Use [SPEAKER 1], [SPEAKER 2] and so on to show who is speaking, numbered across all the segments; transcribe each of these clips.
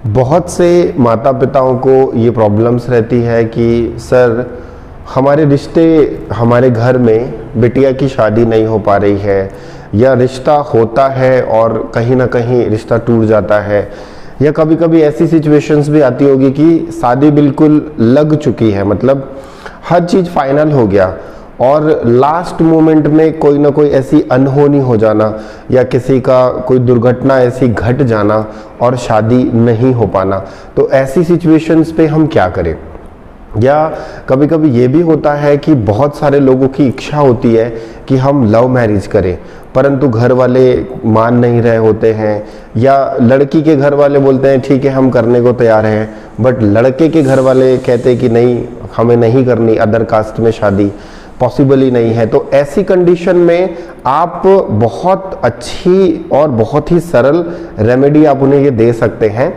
[SPEAKER 1] बहुत से माता पिताओं को ये प्रॉब्लम्स रहती है कि सर हमारे रिश्ते, हमारे घर में बिटिया की शादी नहीं हो पा रही है, या रिश्ता होता है और कहीं ना कहीं रिश्ता टूट जाता है, या कभी कभी ऐसी सिचुएशंस भी आती होगी कि शादी बिल्कुल लग चुकी है, मतलब हर चीज़ फाइनल हो गया और लास्ट मोमेंट में कोई ना कोई ऐसी अनहोनी हो जाना या किसी का कोई दुर्घटना ऐसी घट जाना और शादी नहीं हो पाना। तो ऐसी सिचुएशंस पे हम क्या करें? या कभी कभी ये भी होता है कि बहुत सारे लोगों की इच्छा होती है कि हम लव मैरिज करें, परंतु घर वाले मान नहीं रहे होते हैं, या लड़की के घर वाले बोलते हैं ठीक है हम करने को तैयार हैं, बट लड़के के घर वाले कहते हैं कि नहीं, हमें नहीं करनी, अदर कास्ट में शादी पॉसिबल ही नहीं है। तो ऐसी कंडीशन में आप बहुत अच्छी और बहुत ही सरल रेमेडी आप उन्हें ये दे सकते हैं।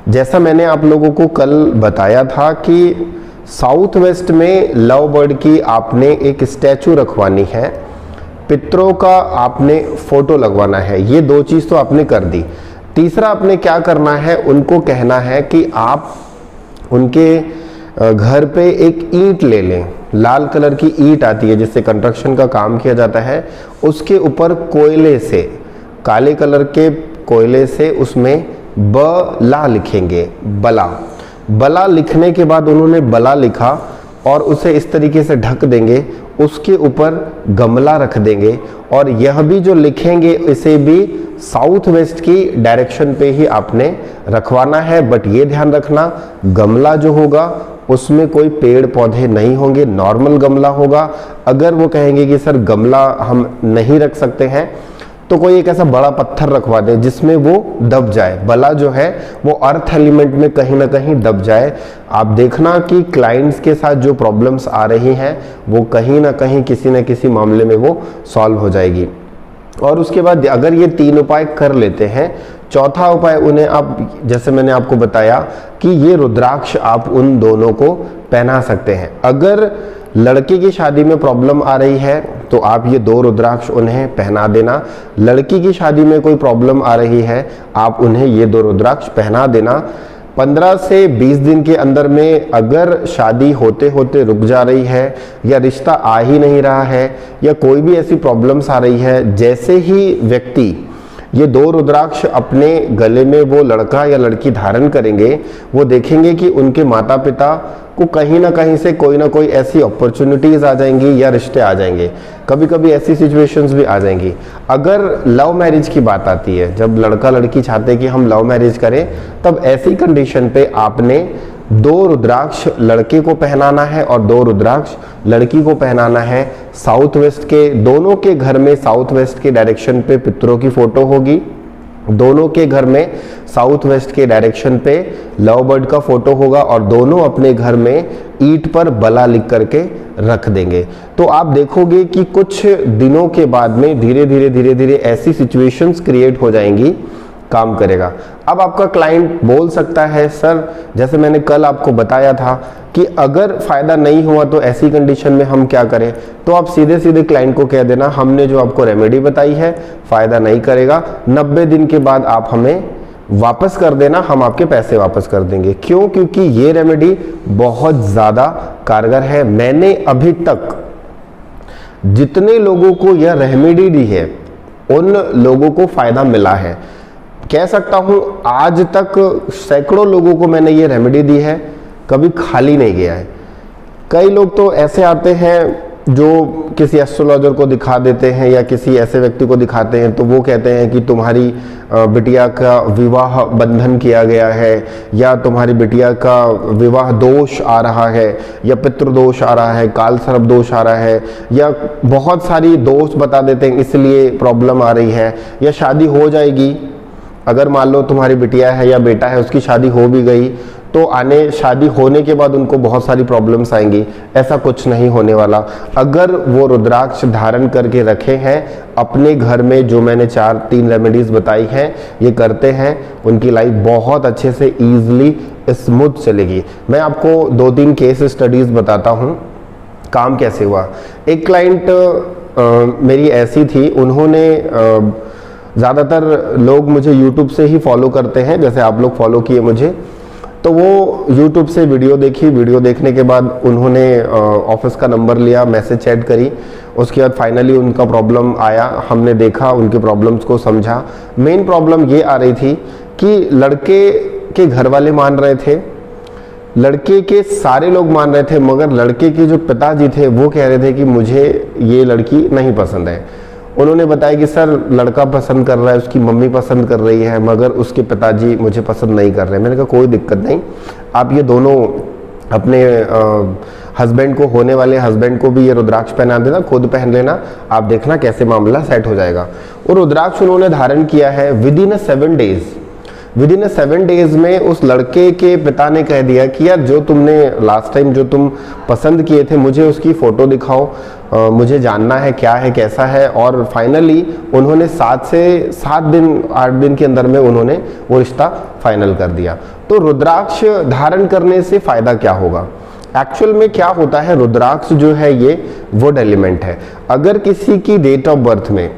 [SPEAKER 1] जैसा मैंने आप लोगों को कल बताया था कि साउथ वेस्ट में लव बर्ड की आपने एक स्टैचू रखवानी है, पितरों का आपने फोटो लगवाना है। ये दो चीज़ तो आपने कर दी। तीसरा आपने क्या करना है, उनको कहना है कि आप उनके घर पे एक ईंट ले लें, लाल कलर की ईंट आती है जिससे कंस्ट्रक्शन का काम किया जाता है, उसके ऊपर कोयले से, काले कलर के कोयले से उसमें बला लिखेंगे, बला। बला लिखने के बाद उन्होंने बला लिखा और उसे इस तरीके से ढक देंगे, उसके ऊपर गमला रख देंगे और यह भी जो लिखेंगे इसे भी साउथ वेस्ट की डायरेक्शन पे ही आपने रखवाना है। बट ये ध्यान रखना, गमला जो होगा उसमें कोई पेड़ पौधे नहीं होंगे, नॉर्मल गमला होगा। अगर वो कहेंगे कि सर गमला हम नहीं रख सकते हैं तो कोई एक ऐसा बड़ा पत्थर रखवा दें जिसमें वो दब जाए, बला जो है वो अर्थ एलिमेंट में कहीं ना कहीं दब जाए। आप देखना कि क्लाइंट्स के साथ जो प्रॉब्लम्स आ रही हैं वो कहीं ना कहीं किसी न किसी मामले में वो सॉल्व हो जाएगी। और उसके बाद अगर ये तीन उपाय कर लेते हैं, चौथा उपाय उन्हें आप, जैसे मैंने आपको बताया कि ये रुद्राक्ष आप उन दोनों को पहना सकते हैं। अगर लड़के की शादी में प्रॉब्लम आ रही है तो आप ये दो रुद्राक्ष उन्हें पहना देना। लड़की की शादी में कोई प्रॉब्लम आ रही है, आप उन्हें ये दो रुद्राक्ष पहना देना। 15 से 20 दिन के अंदर में अगर शादी होते होते रुक जा रही है, या रिश्ता आ ही नहीं रहा है, या कोई भी ऐसी प्रॉब्लम्स आ रही है, जैसे ही व्यक्ति ये दो रुद्राक्ष अपने गले में वो लड़का या लड़की धारण करेंगे, वो देखेंगे कि उनके माता पिता को कहीं ना कहीं से कोई ना कोई ऐसी अपॉर्चुनिटीज आ जाएंगी या रिश्ते आ जाएंगे। कभी कभी ऐसी सिचुएशंस भी आ जाएंगी। अगर लव मैरिज की बात आती है, जब लड़का लड़की चाहते हैं कि हम लव मैरिज करें, तब ऐसी कंडीशन पे आपने दो रुद्राक्ष लड़के को पहनाना है और दो रुद्राक्ष लड़की को पहनाना है। साउथ वेस्ट के, दोनों के घर में साउथ वेस्ट के डायरेक्शन पे पितरों की फोटो होगी, दोनों के घर में साउथ वेस्ट के डायरेक्शन पे लव बर्ड का फोटो होगा और दोनों अपने घर में ईंट पर बला लिख करके रख देंगे। तो आप देखोगे कि कुछ दिनों के बाद में धीरे धीरे ऐसी सिचुएशंस क्रिएट हो जाएंगी, काम करेगा। अब आपका क्लाइंट बोल सकता है सर, जैसे मैंने कल आपको बताया था कि अगर फायदा नहीं हुआ तो ऐसी कंडीशन में हम क्या करें, तो आप सीधे सीधे क्लाइंट को कह देना हमने जो आपको रेमेडी बताई है फायदा नहीं करेगा, 90 दिन के बाद आप हमें वापस कर देना, हम आपके पैसे वापस कर देंगे। क्यों? क्योंकि ये रेमेडी बहुत ज़्यादा कारगर है। मैंने अभी तक जितने लोगों को यह रेमेडी दी है उन लोगों को फायदा मिला है। कह सकता हूं आज तक सैकड़ों लोगों को मैंने ये रेमेडी दी है, कभी खाली नहीं गया है। कई लोग तो ऐसे आते हैं जो किसी एस्ट्रोलॉजर को दिखा देते हैं या किसी ऐसे व्यक्ति को दिखाते हैं, तो वो कहते हैं कि तुम्हारी बिटिया का विवाह बंधन किया गया है, या तुम्हारी बिटिया का विवाह दोष आ रहा है, या पितृदोष आ रहा है, काल सर्प दोष आ रहा है, या बहुत सारी दोष बता देते हैं इसलिए प्रॉब्लम आ रही है, या शादी हो जाएगी। अगर मान लो तुम्हारी बिटिया है या बेटा है, उसकी शादी हो भी गई तो शादी होने के बाद उनको बहुत सारी प्रॉब्लम्स आएंगी। ऐसा कुछ नहीं होने वाला। अगर वो रुद्राक्ष धारण करके रखे हैं अपने घर में, जो मैंने 3 रेमेडीज बताई हैं, ये करते हैं, उनकी लाइफ बहुत अच्छे से ईजिली स्मूथ चलेगी। मैं आपको 2-3 केस स्टडीज बताता हूँ काम कैसे हुआ। एक क्लाइंट मेरी ऐसी थी, उन्होंने ज़्यादातर लोग मुझे यूट्यूब से ही फॉलो करते हैं, जैसे आप लोग फॉलो किए मुझे, तो वो यूट्यूब से वीडियो देखी, वीडियो देखने के बाद उन्होंने ऑफिस का नंबर लिया, मैसेज चैट करी, उसके बाद फाइनली उनका प्रॉब्लम आया, हमने देखा, उनके प्रॉब्लम्स को समझा। मेन प्रॉब्लम ये आ रही थी कि लड़के के घर वाले मान रहे थे, लड़के के सारे लोग मान रहे थे, मगर लड़के के जो पिताजी थे वो कह रहे थे कि मुझे ये लड़की नहीं पसंद है। उन्होंने बताया कि सर लड़का पसंद कर रहा है, उसकी मम्मी पसंद कर रही है, मगर उसके पिताजी मुझे पसंद नहीं कर रहे। मैंने कहा कोई दिक्कत नहीं, आप ये दोनों अपने हस्बैंड को, होने वाले हस्बैंड को भी ये रुद्राक्ष पहना देना, खुद पहन लेना, आप देखना कैसे मामला सेट हो जाएगा। और रुद्राक्ष उन्होंने धारण किया है with in 7 days. With in 7 days में उस लड़के के पिता ने कह दिया कि यार जो तुमने लास्ट टाइम जो तुम पसंद किए थे, मुझे उसकी फ़ोटो दिखाओ, मुझे जानना है क्या है कैसा है। और फाइनली उन्होंने 7 से 8 दिन के अंदर में उन्होंने वो रिश्ता फाइनल कर दिया। तो रुद्राक्ष धारण करने से फ़ायदा क्या होगा? एक्चुअल में क्या होता है, रुद्राक्ष जो है ये वुड एलिमेंट है। अगर किसी की डेट ऑफ बर्थ में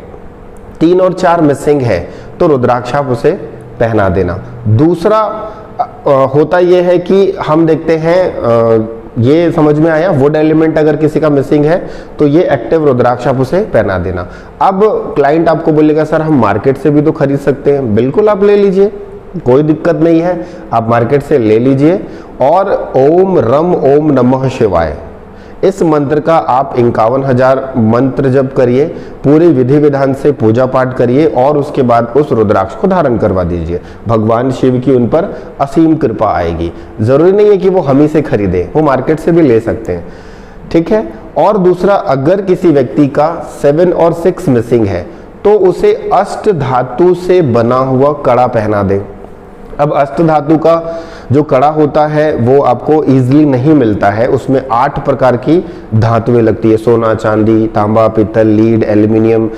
[SPEAKER 1] 3 और 4 मिसिंग है तो रुद्राक्ष आप उसे पहना देना। दूसरा होता यह है कि हम देखते हैं, ये समझ में आया, वुड एलिमेंट अगर किसी का मिसिंग है तो ये एक्टिव रुद्राक्ष आप उसे पहना देना। अब क्लाइंट आपको बोलेगा सर हम मार्केट से भी तो खरीद सकते हैं। बिल्कुल आप ले लीजिए, कोई दिक्कत नहीं है, आप मार्केट से ले लीजिए। और ओम रम ओम नमः शिवाय इस मंत्र का आप 51,000 मंत्र जप करिए, पूरे विधि विधान से पूजा पाठ करिए और उसके बाद उस रुद्राक्ष को धारण करवा दीजिए। भगवान शिव की उन पर असीम कृपा आएगी। जरूरी नहीं है कि वो हम ही से खरीदें, वो मार्केट से भी ले सकते हैं, ठीक है। और दूसरा, अगर किसी व्यक्ति का 7 और 6 मिसिंग है तो उसे अष्ट धातु से बना हुआ कड़ा पहना दें। अब अष्ट धातु का जो कड़ा होता है वो आपको इजीली नहीं मिलता है, उसमें 8 प्रकार की धातुएं लगती है, सोना, चांदी, तांबा, पीतल, लीड, एल्युमिनियम,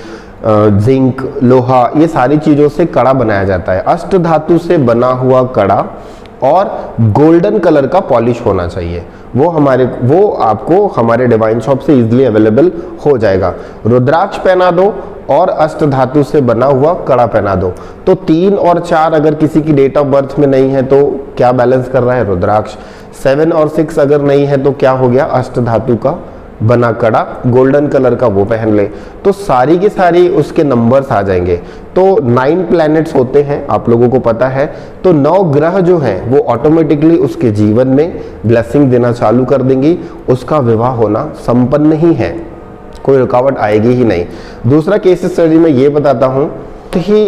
[SPEAKER 1] जिंक, लोहा, ये सारी चीजों से कड़ा बनाया जाता है। अष्ट धातु से बना हुआ कड़ा और गोल्डन कलर का पॉलिश होना चाहिए, वो आपको हमारे डिवाइन शॉप से इजीली अवेलेबल हो जाएगा। रुद्राक्ष पहना दो और अष्ट धातु से बना हुआ कड़ा पहना दो। तो 3 और 4 अगर किसी की डेट ऑफ बर्थ में नहीं है तो क्या बैलेंस कर रहा है? रुद्राक्ष। 7 और 6 अगर नहीं है तो क्या हो गया? अष्ट धातु का बना कड़ा, गोल्डन कलर का वो पहन ले, तो सारी की सारी उसके नंबर्स आ जाएंगे। तो 9 प्लैनेट्स होते हैं, आप लोगों को पता है। तो 9 ग्रह जो हैं वो ऑटोमेटिकली उसके जीवन में ब्लेसिंग देना चालू कर देंगी, उसका विवाह होना संपन्न ही है, कोई रुकावट आएगी ही नहीं। दूसरा केस स्टडी में ये बताता हूं कि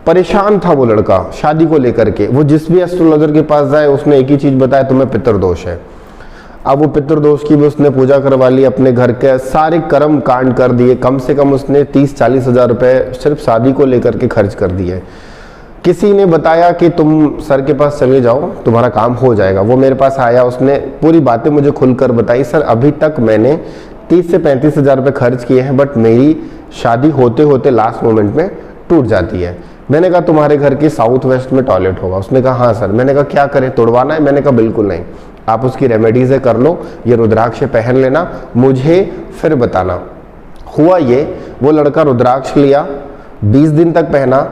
[SPEAKER 1] परेशान था वो लड़का शादी को लेकर के, वो जिस भी एस्ट्रोलॉजर के पास जाए उसने एक ही चीज बताया, तुम्हें पितृदोष है। अब वो पितृदोष की भी उसने पूजा करवा ली, अपने घर के सारे कर्म कांड कर दिए, कम से कम उसने 30-40 हजार रुपए सिर्फ शादी को लेकर के खर्च कर दिए। किसी ने बताया कि तुम सर के पास चले जाओ, तुम्हारा काम हो जाएगा। वो मेरे पास आया, उसने पूरी बातें मुझे खुलकर बताई। सर अभी तक मैंने 30 से 35 हजार रुपये खर्च किए हैं, बट मेरी शादी होते होते लास्ट मोमेंट में टूट जाती है। मैंने कहा तुम्हारे घर के साउथ वेस्ट में टॉयलेट होगा? उसने कहा हाँ सर। मैंने कहा क्या करें, तोड़वाना है? मैंने कहा बिल्कुल नहीं, आप उसकी रेमेडीज कर लो, ये रुद्राक्ष पहन लेना, मुझे फिर बताना। हुआ ये, वो लड़का रुद्राक्ष लिया, 20 दिन तक पहना।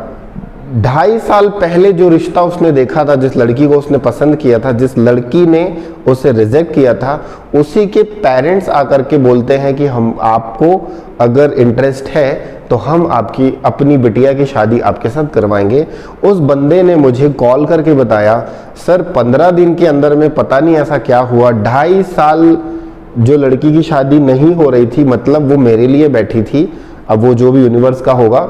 [SPEAKER 1] 2.5 साल पहले जो रिश्ता उसने देखा था, जिस लड़की को उसने पसंद किया था, जिस लड़की ने उसे रिजेक्ट किया था, उसी के पेरेंट्स आकर के बोलते हैं कि हम आपको अगर इंटरेस्ट है तो हम आपकी अपनी बिटिया की शादी आपके साथ करवाएंगे। उस बंदे ने मुझे कॉल करके बताया सर 15 दिन के अंदर में पता नहीं ऐसा क्या हुआ, 2.5 साल जो लड़की की शादी नहीं हो रही थी, मतलब वो मेरे लिए बैठी थी। अब वो जो भी यूनिवर्स का होगा,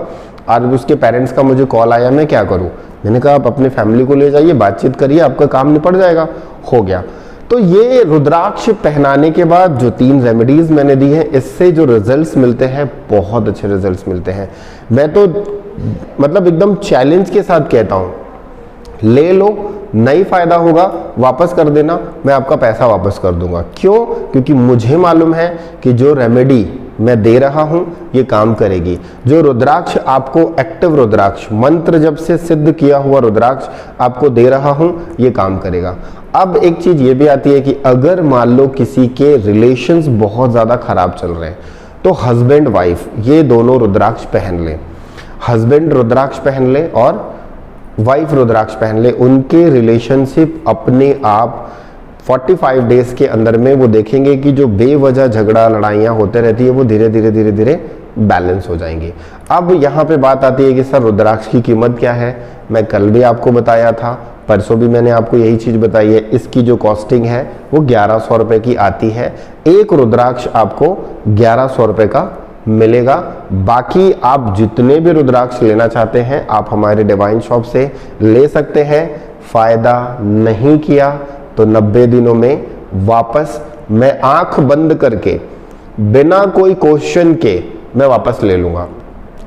[SPEAKER 1] और उसके पेरेंट्स का मुझे कॉल आया, मैं क्या करूं? मैंने कहा आप अपनी फैमिली को ले जाइए, बातचीत करिए, आपका काम निपट जाएगा। हो गया। तो ये रुद्राक्ष पहनाने के बाद जो 3 रेमेडीज मैंने दी हैं, इससे जो रिजल्ट्स मिलते हैं, बहुत अच्छे रिजल्ट्स मिलते हैं। मैं तो मतलब एकदम चैलेंज के साथ कहता हूं, ले लो, नहीं फायदा होगा वापस कर देना, मैं आपका पैसा वापस कर दूंगा। क्यों? क्योंकि मुझे मालूम है कि जो रेमेडी मैं दे रहा हूं ये काम करेगी। जो रुद्राक्ष आपको एक्टिव रुद्राक्ष, मंत्र जब से सिद्ध किया हुआ रुद्राक्ष आपको दे रहा हूं, ये काम करेगा। अब एक चीज ये भी आती है कि अगर मान लो किसी के रिलेशंस बहुत ज्यादा खराब चल रहे हैं तो हस्बैंड वाइफ ये दोनों रुद्राक्ष पहन लें। हस्बैंड रुद्राक्ष पहन ले और वाइफ रुद्राक्ष पहन ले, उनके रिलेशनशिप अपने आप 45 डेज के अंदर में वो देखेंगे कि जो बेवजह झगड़ा लड़ाइयाँ होते रहती है वो धीरे धीरे बैलेंस हो जाएंगी। अब यहाँ पे बात आती है कि सर रुद्राक्ष की कीमत क्या है। मैं कल भी आपको बताया था, परसों भी मैंने आपको यही चीज़ बताई है। इसकी जो कॉस्टिंग है वो 1100 रुपये की आती है। एक रुद्राक्ष आपको 1100 रुपये का मिलेगा। बाकी आप जितने भी रुद्राक्ष लेना चाहते हैं आप हमारे डिवाइन शॉप से ले सकते हैं। फ़ायदा नहीं किया तो 90 दिनों में वापस मैं आंख बंद करके बिना कोई क्वेश्चन के मैं वापस ले लूँगा,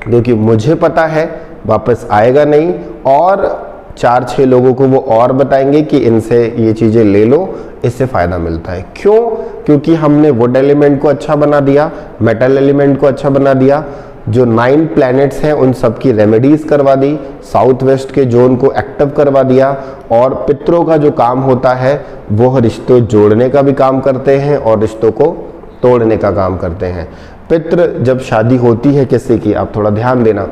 [SPEAKER 1] क्योंकि मुझे पता है वापस आएगा नहीं। और 4-6 लोगों को वो और बताएंगे कि इनसे ये चीज़ें ले लो, इससे फ़ायदा मिलता है। क्यों? क्योंकि हमने वुड एलिमेंट को अच्छा बना दिया, मेटल एलिमेंट को अच्छा बना दिया, जो 9 प्लैनेट्स हैं उन सब की रेमेडीज़ करवा दी, साउथ वेस्ट के जोन को एक्टिव करवा दिया। और पितरों का जो काम होता है वो रिश्ते जोड़ने का भी काम करते हैं और रिश्तों को तोड़ने का काम करते हैं। पितृ जब शादी होती है किसी की, आप थोड़ा ध्यान देना,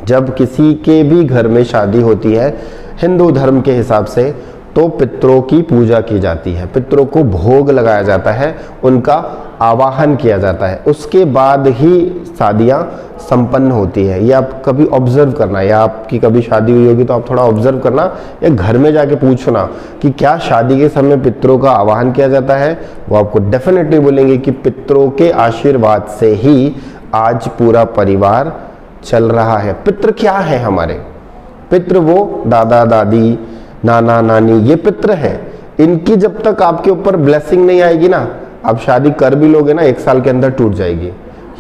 [SPEAKER 1] जब किसी के भी घर में शादी होती है हिंदू धर्म के हिसाब से, तो पितरों की पूजा की जाती है, पितरों को भोग लगाया जाता है, उनका आवाहन किया जाता है, उसके बाद ही शादियां संपन्न होती है। ये आप कभी ऑब्जर्व करना, या आपकी कभी शादी हुई होगी तो आप थोड़ा ऑब्जर्व करना, या घर में जाके पूछना कि क्या शादी के समय पितरों का आवाहन किया जाता है। वो आपको डेफिनेटली बोलेंगे कि पितरों के आशीर्वाद से ही आज पूरा परिवार चल रहा है। पितृ क्या है हमारे? पितृ वो दादा दादी, नाना नानी, ये पितृ हैं। इनकी जब तक आपके ऊपर ब्लेसिंग नहीं आएगी ना, आप शादी कर भी लोगे ना 1 साल के अंदर टूट जाएगी।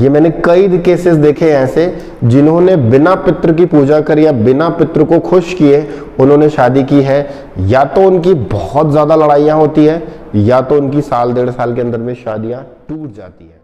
[SPEAKER 1] ये मैंने कई केसेस देखे हैं ऐसे, जिन्होंने बिना पितृ की पूजा करी या बिना पितृ को खुश किए उन्होंने शादी की है। या तो उनकी बहुत ज़्यादा लड़ाइयाँ होती है, या तो उनकी 1-1.5 साल के अंदर में शादियाँ टूट जाती है।